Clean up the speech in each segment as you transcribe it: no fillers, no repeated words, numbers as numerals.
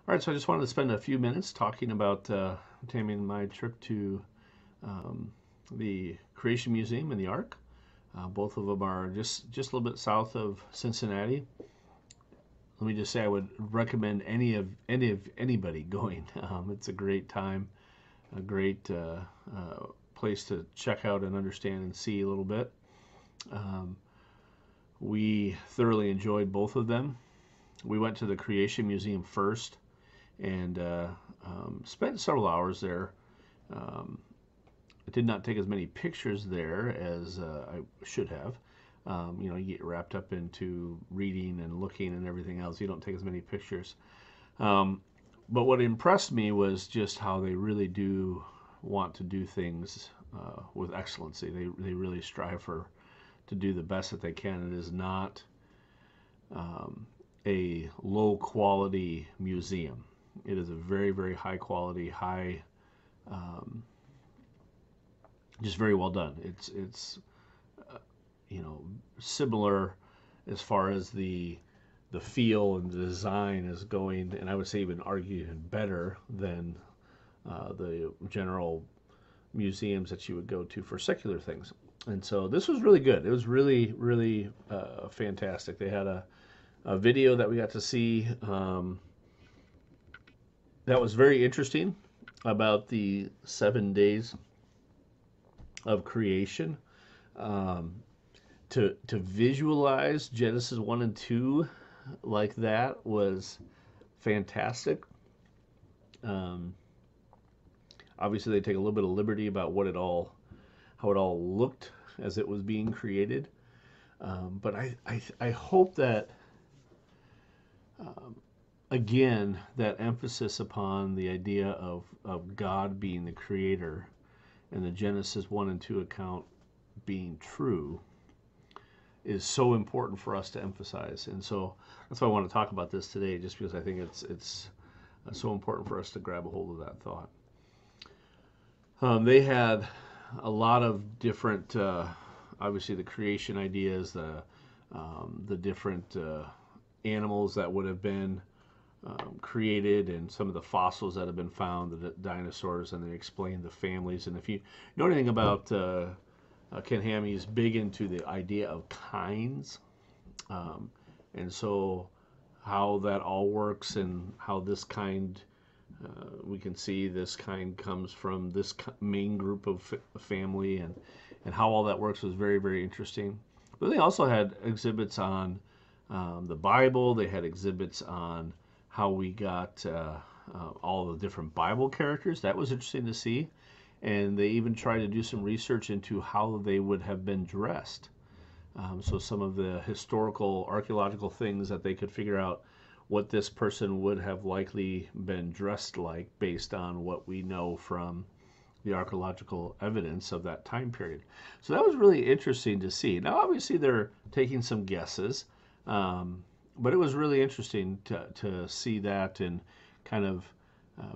All right, so I just wanted to spend a few minutes talking about Tammy and my trip to um, the Creation Museum and the Ark. Both of them are just a little bit south of Cincinnati. Let me just say I would recommend anybody going. It's a great time, a great place to check out and understand and see a little bit. Um, we thoroughly enjoyed both of them. We went to the Creation Museum first and spent several hours there. Um, I did not take as many pictures there as I should have. You get wrapped up into reading and looking and everything else. You don't take as many pictures. Um, but what impressed me was just how they really do want to do things with excellency. They really strive for to do the best that they can. It is not um, a low quality museum. It is a very high quality, high um, just very well done. It's uh, you know similar as far as the feel and the design is going, and I would say even argue even better than the general museums that you would go to for secular things. And so this was really good. It was really fantastic. They had a video that we got to see that was very interesting about the 7 days of creation. Um, to visualize Genesis 1 and 2 like that was fantastic. Um, Obviously, they take a little bit of liberty about how it all looked as it was being created. But I hope that um, again that emphasis upon the idea of God being the creator and the Genesis 1 and 2 account being true is so important for us to emphasize. And so that's why I want to talk about this today, just because I think it's so important for us to grab a hold of that thought. They had a lot of different, obviously, the creation ideas, the different animals that would have been created, and some of the fossils that have been found, the dinosaurs, and they explained the families. And if you know anything about Ken Ham, he's big into the idea of kinds, um, and so how that all works and how this kind we can see this kind comes from this main group of family, and how all that works was very interesting. But they also had exhibits on the Bible. They had exhibits on how we got all the different Bible characters. That was interesting to see. And they even tried to do some research into how they would have been dressed. So some of the historical, archaeological things that they could figure out what this person would have likely been dressed like based on what we know from the archaeological evidence of that time period. So that was really interesting to see. Now, obviously, they're taking some guesses, but it was really interesting to see that and kind of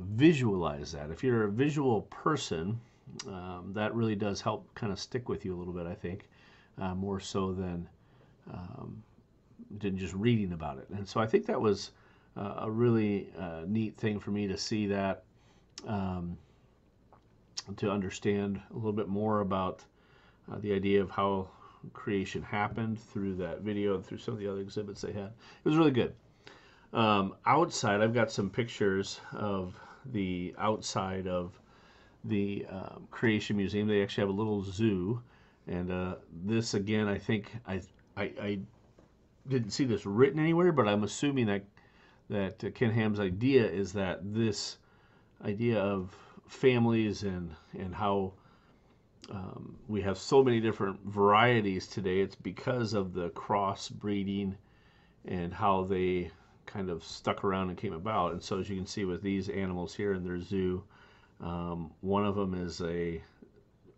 visualize that. If you're a visual person, that really does help kind of stick with you a little bit, I think, more so than just reading about it. And so I think that was a really neat thing for me to see that, um, to understand a little bit more about the idea of how creation happened through that video and through some of the other exhibits they had. It was really good. Outside, I've got some pictures of the outside of the Creation Museum. They actually have a little zoo, and this again, I think I didn't see this written anywhere, but I'm assuming that Ken Ham's idea is that this idea of families and how we have so many different varieties today. It's because of the crossbreeding and how they kind of stuck around and came about. And so, as you can see with these animals here in their zoo, one of them is a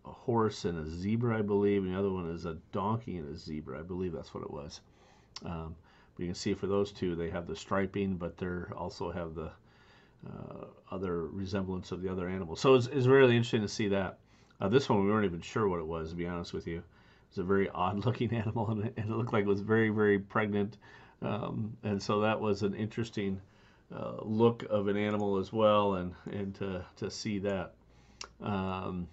horse and a zebra, I believe, and the other one is a donkey and a zebra. I believe that's what it was. But you can see for those two, they have the striping, but they also have the other resemblance of the other animals. So it's really interesting to see that. This one, we weren't even sure what it was, to be honest with you. It was a very odd looking animal, and it looked like it was very pregnant. And so that was an interesting look of an animal as well, and to see that. Um,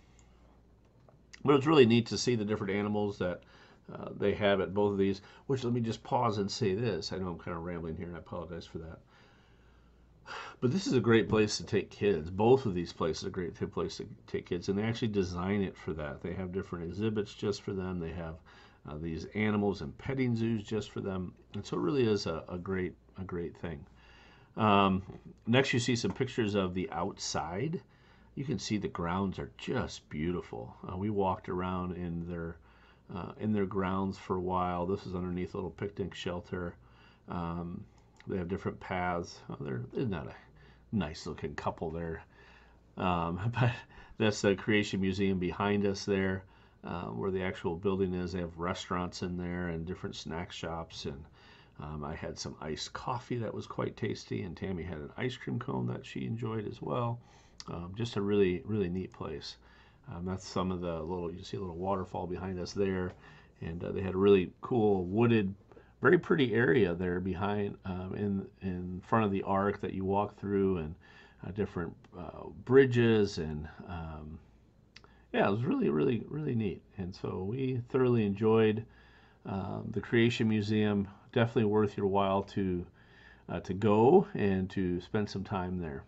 but it's really neat to see the different animals that they have at both of these. Which, let me just pause and say this. I know I'm kind of rambling here, and I apologize for that. But this is a great place to take kids. Both of these places are a great place to take kids, and they actually design it for that. They have different exhibits just for them. They have these animals and petting zoos just for them, and so it really is a great thing. Next, you see some pictures of the outside. You can see the grounds are just beautiful. We walked around in their grounds for a while. This is underneath a little picnic shelter. They have different paths. Isn't that a nice looking couple there? But that's the Creation Museum behind us there, where the actual building is. They have restaurants in there and different snack shops. And I had some iced coffee that was quite tasty, and Tammy had an ice cream cone that she enjoyed as well. Just a really, really neat place. That's some of the you see a little waterfall behind us there. And they had a really cool wooded, very pretty area there behind, in front of the ark that you walk through, and different bridges, and yeah, it was really, really, really neat. And so we thoroughly enjoyed the Creation Museum. Definitely worth your while to go and to spend some time there.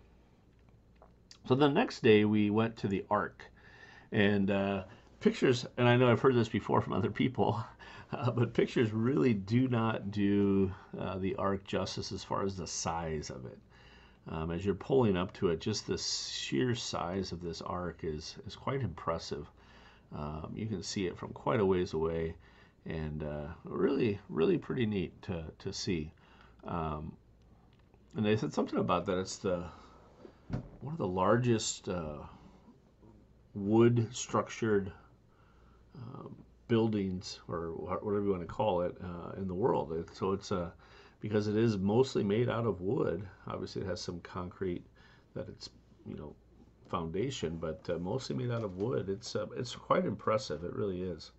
So the next day we went to the Ark, and pictures, and I know I've heard this before from other people, but pictures really do not do the Ark justice as far as the size of it. As you're pulling up to it, just the sheer size of this Ark is quite impressive. You can see it from quite a ways away, and really, really pretty neat to see. And they said something about that. It's one of the largest wood structured buildings, or whatever you want to call it, in the world. So it's because it is mostly made out of wood. Obviously, it has some concrete that it's foundation, but mostly made out of wood. It's quite impressive. It really is.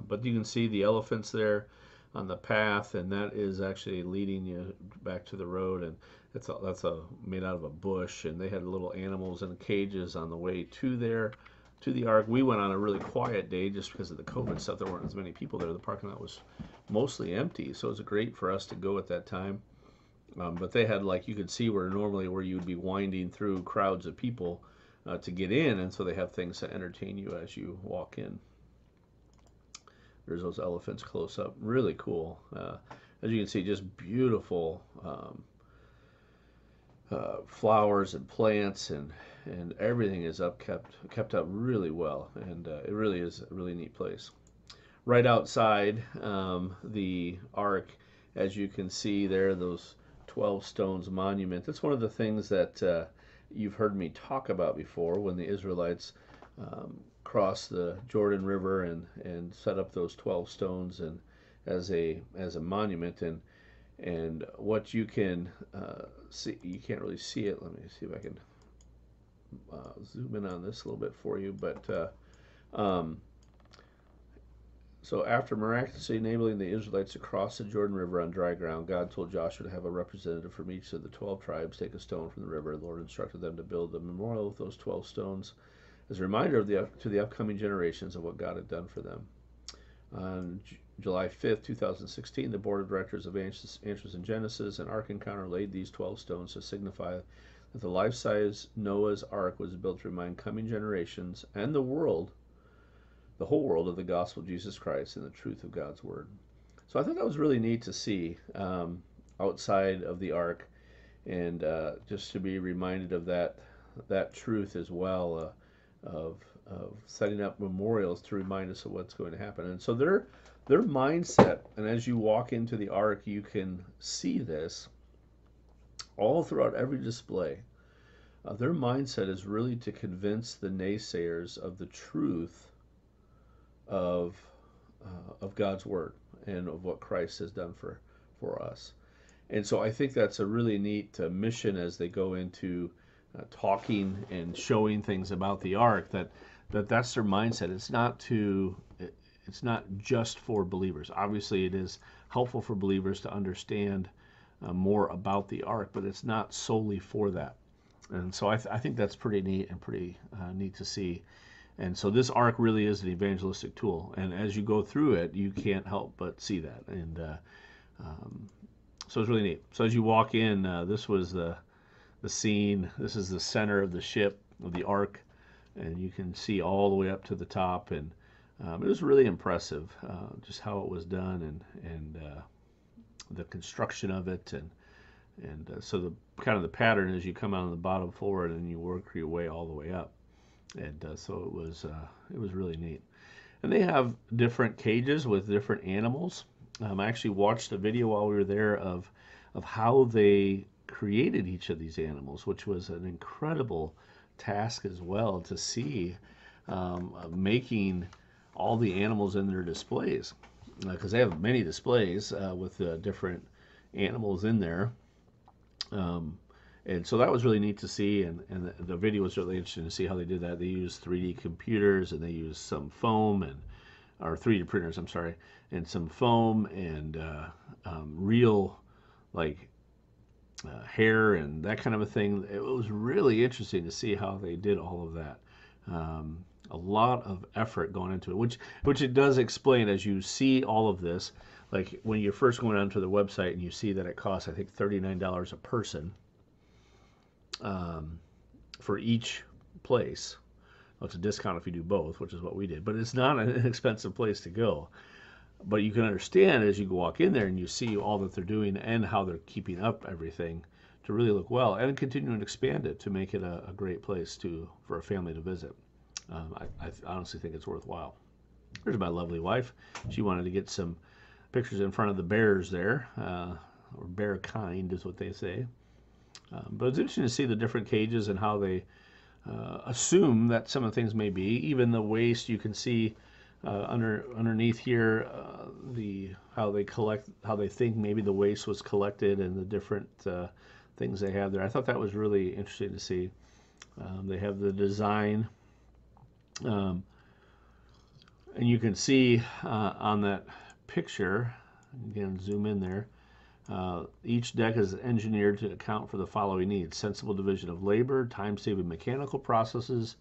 But you can see the elephants there on the path, and that is actually leading you back to the road, and that's made out of a bush, and they had little animals in cages on the way to the Ark. We went on a really quiet day just because of the COVID stuff. There weren't as many people there. The parking lot was mostly empty, so it was great for us to go at that time. But they had, like, you could see where you would be winding through crowds of people to get in, and so they have things to entertain you as you walk in. There's those elephants close up. Really cool. As you can see, just beautiful flowers and plants, and everything is kept up really well, and it really is a really neat place. Right outside the Ark, as you can see there, those 12 Stones monument. That's one of the things that you've heard me talk about before, when the Israelites crossed the Jordan River and set up those 12 stones and as a monument. And what you can see, you can't really see it. Let me see if I can zoom in on this a little bit for you. But so after miraculously enabling the Israelites to cross the Jordan River on dry ground, God told Joshua to have a representative from each of the 12 tribes take a stone from the river. The Lord instructed them to build a memorial with those 12 stones as a reminder to the upcoming generations of what God had done for them. On July 5th, 2016, the Board of Directors of Answers in Genesis and Ark Encounter laid these 12 stones to signify that the life-size Noah's Ark was built to remind coming generations and the whole world, of the gospel of Jesus Christ and the truth of God's Word. So I thought that was really neat to see outside of the Ark, and just to be reminded of that truth as well, of setting up memorials to remind us of what's going to happen. And so their mindset, and as you walk into the Ark, you can see this all throughout every display. Their mindset is really to convince the naysayers of the truth of God's Word and of what Christ has done for us. And so I think that's a really neat mission as they go into talking and showing things about the Ark, that's their mindset. It's not just for believers. Obviously, it is helpful for believers to understand more about the ark, but it's not solely for that. And so I think that's pretty neat and pretty neat to see. And so this ark really is an evangelistic tool. And as you go through it, you can't help but see that. And um, so it's really neat. So as you walk in, this was the scene. This is the center of the ship, of the ark. And you can see all the way up to the top. And it was really impressive, just how it was done and the construction of it. And so the kind of the pattern is you come out on the bottom floor and then you work your way all the way up. And so it was really neat. And they have different cages with different animals. I actually watched a video while we were there of how they created each of these animals, which was an incredible task as well to see, making all the animals in their displays, because they have many displays with different animals in there. And so that was really neat to see, and the video was really interesting to see how they did that. They used 3D computers, and they used some foam or 3D printers, I'm sorry, and some foam and real like hair and that kind of a thing. It was really interesting to see how they did all of that. A lot of effort going into it, which it does explain as you see all of this. Like when you're first going onto the website and you see that it costs, I think, $39 a person for each place. Well, it's a discount if you do both, which is what we did. But it's not an inexpensive place to go. But you can understand as you walk in there and you see all that they're doing and how they're keeping up everything to really look well and continue to expand it to make it a great place for a family to visit. I honestly think it's worthwhile. There's my lovely wife. She wanted to get some pictures in front of the bears there, or bear kind is what they say. But it's interesting to see the different cages and how they assume that some of the things may be. Even the waste, you can see underneath here how they think maybe the waste was collected and the different things they have there. I thought that was really interesting to see. They have the design, and you can see on that picture, again, zoom in there, each deck is engineered to account for the following needs: sensible division of labor, time-saving mechanical processes,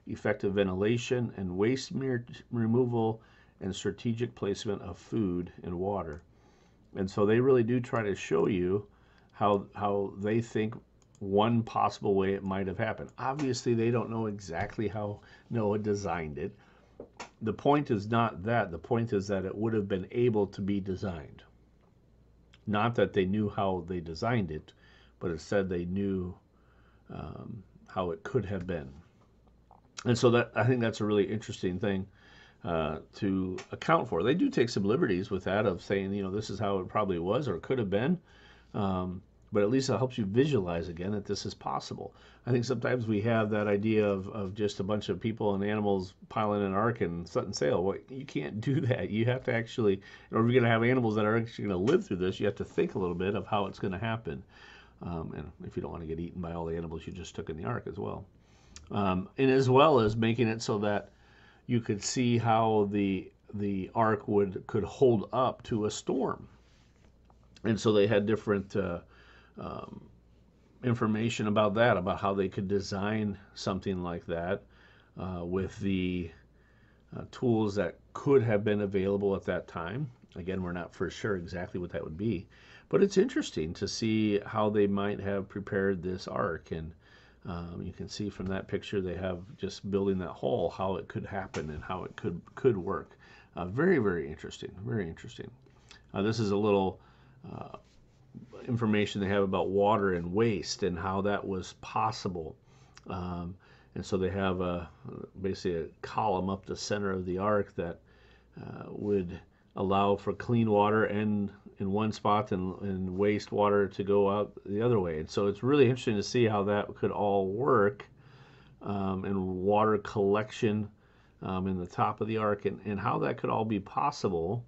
effective ventilation and waste removal, and strategic placement of food and water. And so they really do try to show you how they think one possible way it might have happened. Obviously, they don't know exactly how Noah designed it. The point is not that. The point is that it would have been able to be designed. Not that they knew how they designed it, but instead they knew how it could have been. And so I think that's a really interesting thing to account for. They do take some liberties with that of saying, this is how it probably was or it could have been. But at least it helps you visualize again that this is possible. I think sometimes we have that idea of just a bunch of people and animals piling an ark and setting sail. Well, you can't do that. You have to actually, in order if you're going to have animals that are actually going to live through this, you have to think a little bit of how it's going to happen. And if you don't want to get eaten by all the animals you just took in the ark as well. And as well as making it so that you could see how the ark could hold up to a storm. And so they had different information about that, about how they could design something like that with the tools that could have been available at that time. Again, we're not for sure exactly what that would be, but it's interesting to see how they might have prepared this ark. And you can see from that picture they have just building that hull, how it could happen and how it could work. Very, very interesting. Very interesting. This is a little information they have about water and waste and how that was possible. And so they have basically a column up the center of the ark that would allow for clean water and in one spot and waste water to go out the other way. And so it's really interesting to see how that could all work, and water collection in the top of the ark, and how that could all be possible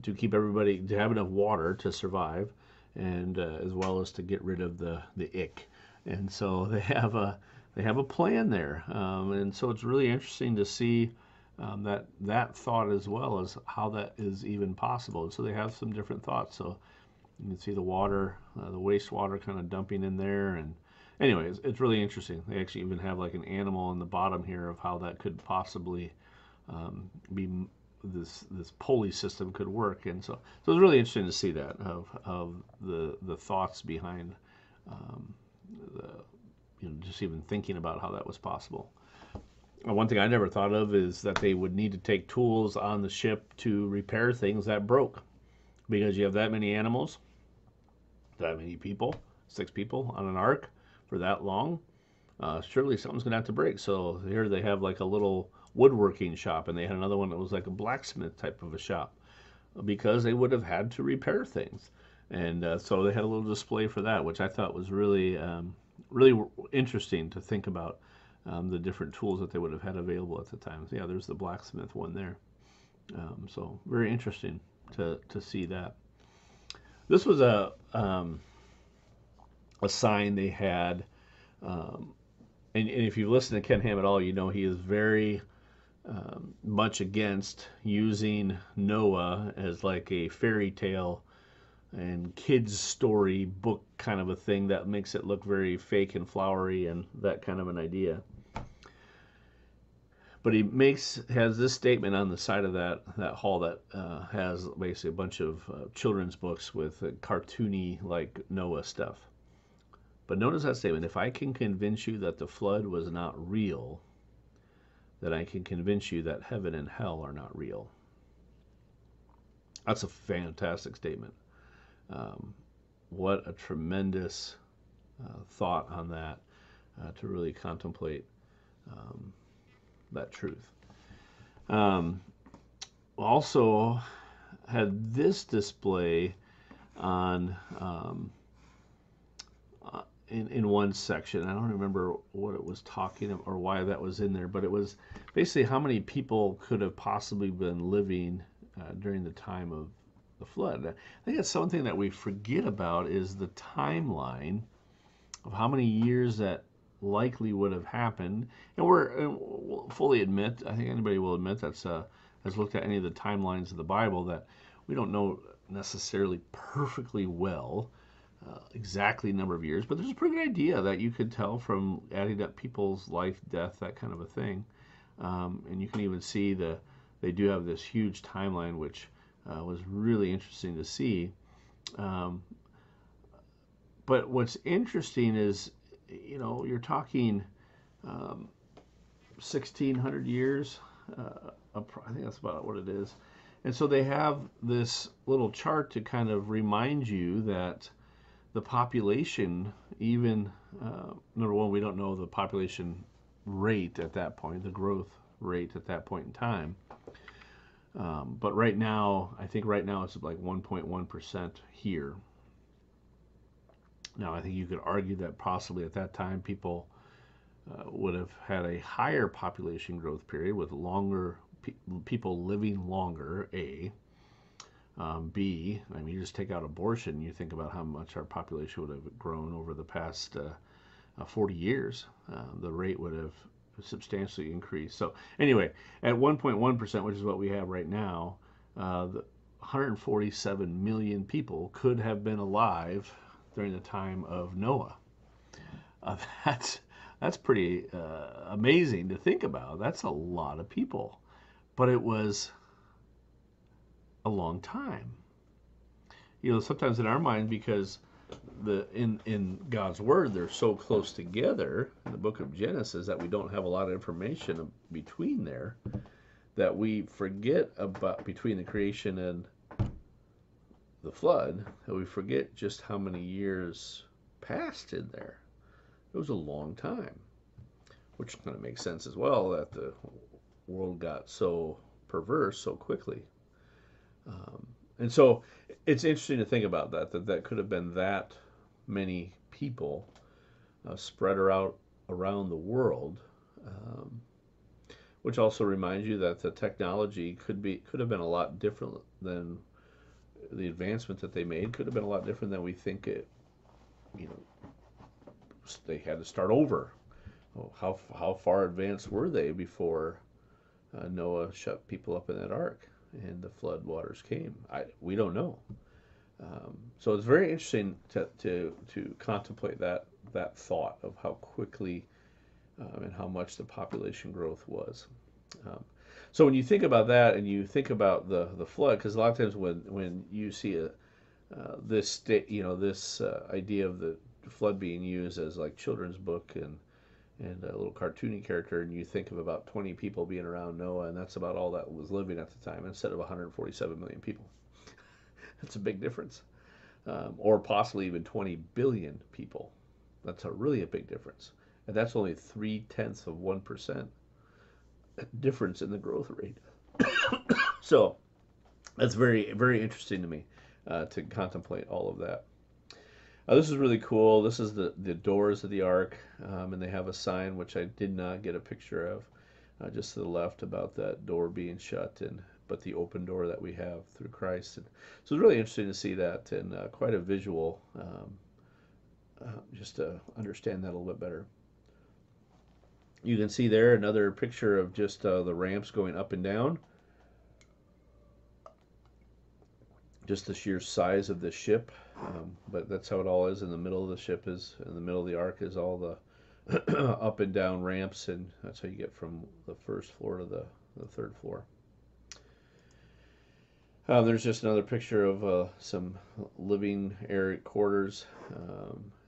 to keep everybody, to have enough water to survive, and as well as to get rid of the ick. And so they have a plan there, and so it's really interesting to see that thought as well as how that is even possible. And so they have some different thoughts. So You can see the water, the wastewater kind of dumping in there. And anyway, it's really interesting. They actually even have like an animal on the bottom here of how that could possibly be this pulley system could work. And so it's really interesting to see that of the thoughts behind the just even thinking about how that was possible. One thing I never thought of is that they would need to take tools on the ship to repair things that broke, because you have that many animals, that many people, 6 people on an ark for that long. Surely something's going to have to break. So here they have like a little woodworking shop, and they had another one that was like a blacksmith type of a shop, because they would have had to repair things. And so they had a little display for that, which I thought was really, really interesting to think about the different tools that they would have had available at the time. So yeah, there's the blacksmith one there. So very interesting to see that. This was a sign they had, and if you've listened to Ken Ham at all, you know he is very much against using Noah as like a fairy tale and kids story book kind of a thing that makes it look very fake and flowery and that kind of an idea. But he has this statement on the side of that hall that has basically a bunch of children's books with cartoony like Noah stuff. But notice that statement: if I can convince you that the flood was not real, then I can convince you that heaven and hell are not real. That's a fantastic statement. What a tremendous thought on that, to really contemplate that truth. Also had this display on in one section. I don't remember what it was talking about or why that was in there, but it was basically how many people could have possibly been living during the time of the flood. I think that's something that we forget about, is the timeline of how many years that likely would have happened. And we'll fully admit, I think anybody will admit that's has looked at any of the timelines of the Bible, that we don't know necessarily perfectly well exactly the number of years, but there's a pretty good idea that you could tell from adding up people's life, death, that kind of a thing. And you can even see they do have this huge timeline, which was really interesting to see. But what's interesting is, you're talking 1,600 years. I think that's about what it is. And so they have this little chart to kind of remind you that the population, even, number one, we don't know the population rate at that point, the growth rate at that point in time. But right now, I think right now it's like 1.1% here. Now, I think you could argue that possibly at that time people would have had a higher population growth period with longer people living longer, A. B, I mean, you just take out abortion, you think about how much our population would have grown over the past 40 years. The rate would have substantially increased. So anyway, at 1.1%, which is what we have right now, 147 million people could have been alive during the time of Noah. That's pretty amazing to think about. That's a lot of people. But it was a long time. Sometimes in our mind, because in God's Word, they're so close together in the book of Genesis that we don't have a lot of information between there, that we forget about between the creation and the flood, that we forget just how many years passed in there. It was a long time, which kind of makes sense as well, that the world got so perverse so quickly. And so it's interesting to think about that could have been that many people spread out around the world, which also reminds you that the technology could have been a lot different than the advancement that they made. Could have been a lot different than we think it. They had to start over. How far advanced were they before Noah shut people up in that ark and the flood waters came? We don't know. So it's very interesting to contemplate that thought of how quickly and how much the population growth was. Um, so when you think about that and you think about the flood, because a lot of times when you see this this idea of the flood being used as like children's book and a little cartoony character, and you think of about 20 people being around Noah, and that's about all that was living at the time, instead of 147 million people. That's a big difference, or possibly even 20 billion people. That's really a big difference, and that's only 0.3% difference in the growth rate. So that's very very interesting to me to contemplate all of that. This is really cool. This is the doors of the ark, and they have a sign which I did not get a picture of, just to the left about that door being shut, and but the open door that we have through Christ. And so it's really interesting to see that, and quite a visual, just to understand that a little bit better. You can see there another picture of just the ramps going up and down. Just the sheer size of the ship, but that's how it all is. In the middle of the ship is, in the middle of the ark is all the up and down ramps, and that's how you get from the first floor to the third floor. There's just another picture of some living area quarters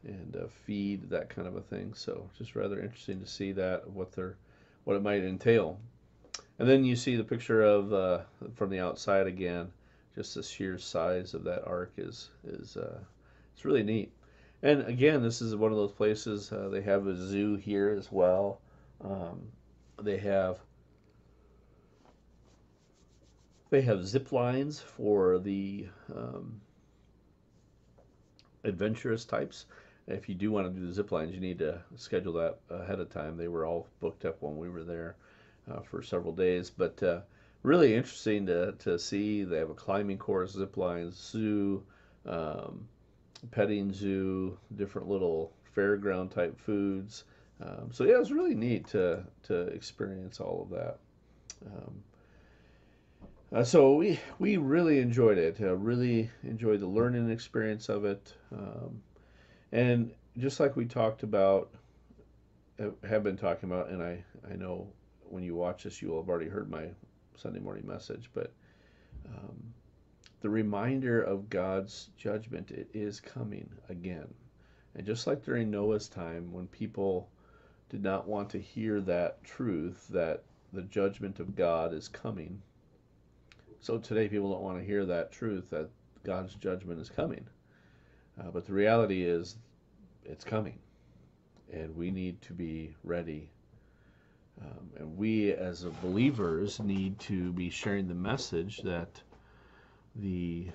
and feed, that kind of a thing. So just rather interesting to see that, what it might entail. And then you see the picture of from the outside again. Just the sheer size of that ark is it's really neat. And again, this is one of those places. They have a zoo here as well. They have zip lines for the adventurous types. If you do want to do the zip lines, you need to schedule that ahead of time. They were all booked up when we were there for several days, but really interesting to see. They have a climbing course, zip lines, zoo, petting zoo, different little fairground type foods. So yeah, it was really neat to experience all of that. So we really enjoyed it. Really enjoyed the learning experience of it, and just like we talked about, have been talking about, and I know when you watch this, you will have already heard my Sunday morning message, but the reminder of God's judgment, it is coming again. And just like during Noah's time, when people did not want to hear that truth, that the judgment of God is coming, so today people don't want to hear that truth, that God's judgment is coming. But the reality is, it's coming, and we need to be ready. And we as believers need to be sharing the message that the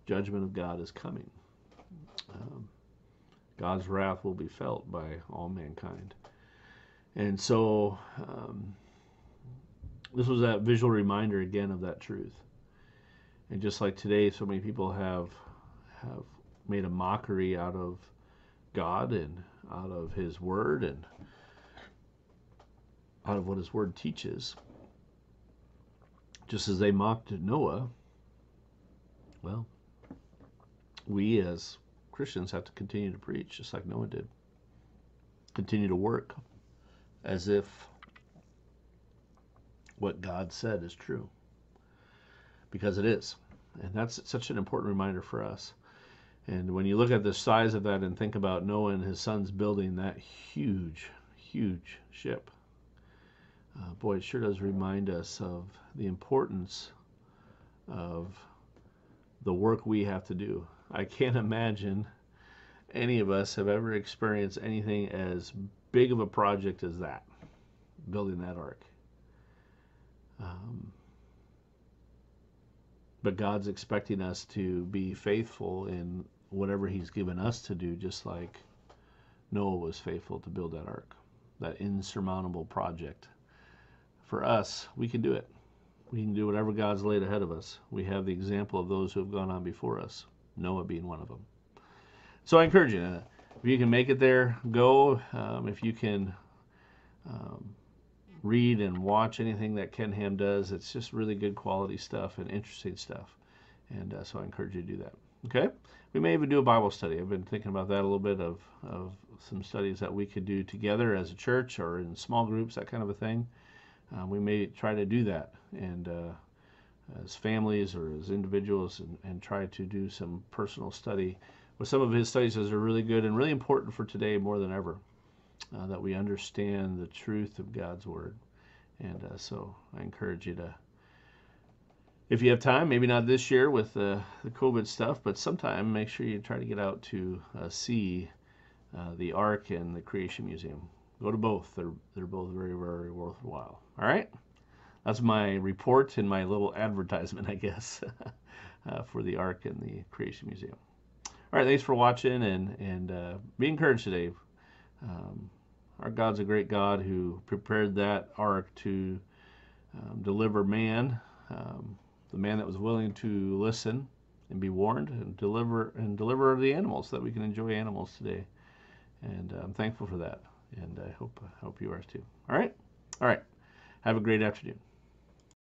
judgment of God is coming. God's wrath will be felt by all mankind. And so this was that visual reminder again of that truth. And just like today, so many people have made a mockery out of God and out of His Word and out of what His Word teaches. Just as they mocked Noah, well, we as Christians have to continue to preach, just like Noah did. Continue to work as if what God said is true, because it is. And that's such an important reminder for us. And when you look at the size of that and think about Noah and his sons building that huge, huge ship, boy, it sure does remind us of the importance of the work we have to do. I can't imagine any of us have ever experienced anything as big of a project as that, building that ark. But God's expecting us to be faithful in whatever He's given us to do, just like Noah was faithful to build that ark, that insurmountable project. For us, we can do it. We can do whatever God's laid ahead of us. We have the example of those who have gone on before us, Noah being one of them. So I encourage you, if you can make it there, go. If you can read and watch anything that Ken Ham does, it's just really good quality stuff and interesting stuff. And so I encourage you to do that. Okay? We may even do a Bible study. I've been thinking about that a little bit of some studies that we could do together as a church or in small groups, that kind of a thing. We may try to do that and as families or as individuals and try to do some personal study. Well, some of his studies are really good and really important for today more than ever, that we understand the truth of God's Word. And so I encourage you to, if you have time, maybe not this year with the COVID stuff, but sometime make sure you try to get out to see the Ark and the Creation Museum. Go to both. They're both very, very worthwhile. All right? That's my report and my little advertisement, I guess, for the Ark and the Creation Museum. All right, thanks for watching, and be encouraged today. Our God's a great God who prepared that Ark to deliver man, the man that was willing to listen and be warned, and deliver the animals so that we can enjoy animals today. And I'm thankful for that, and I hope you are too. All right, have a great afternoon.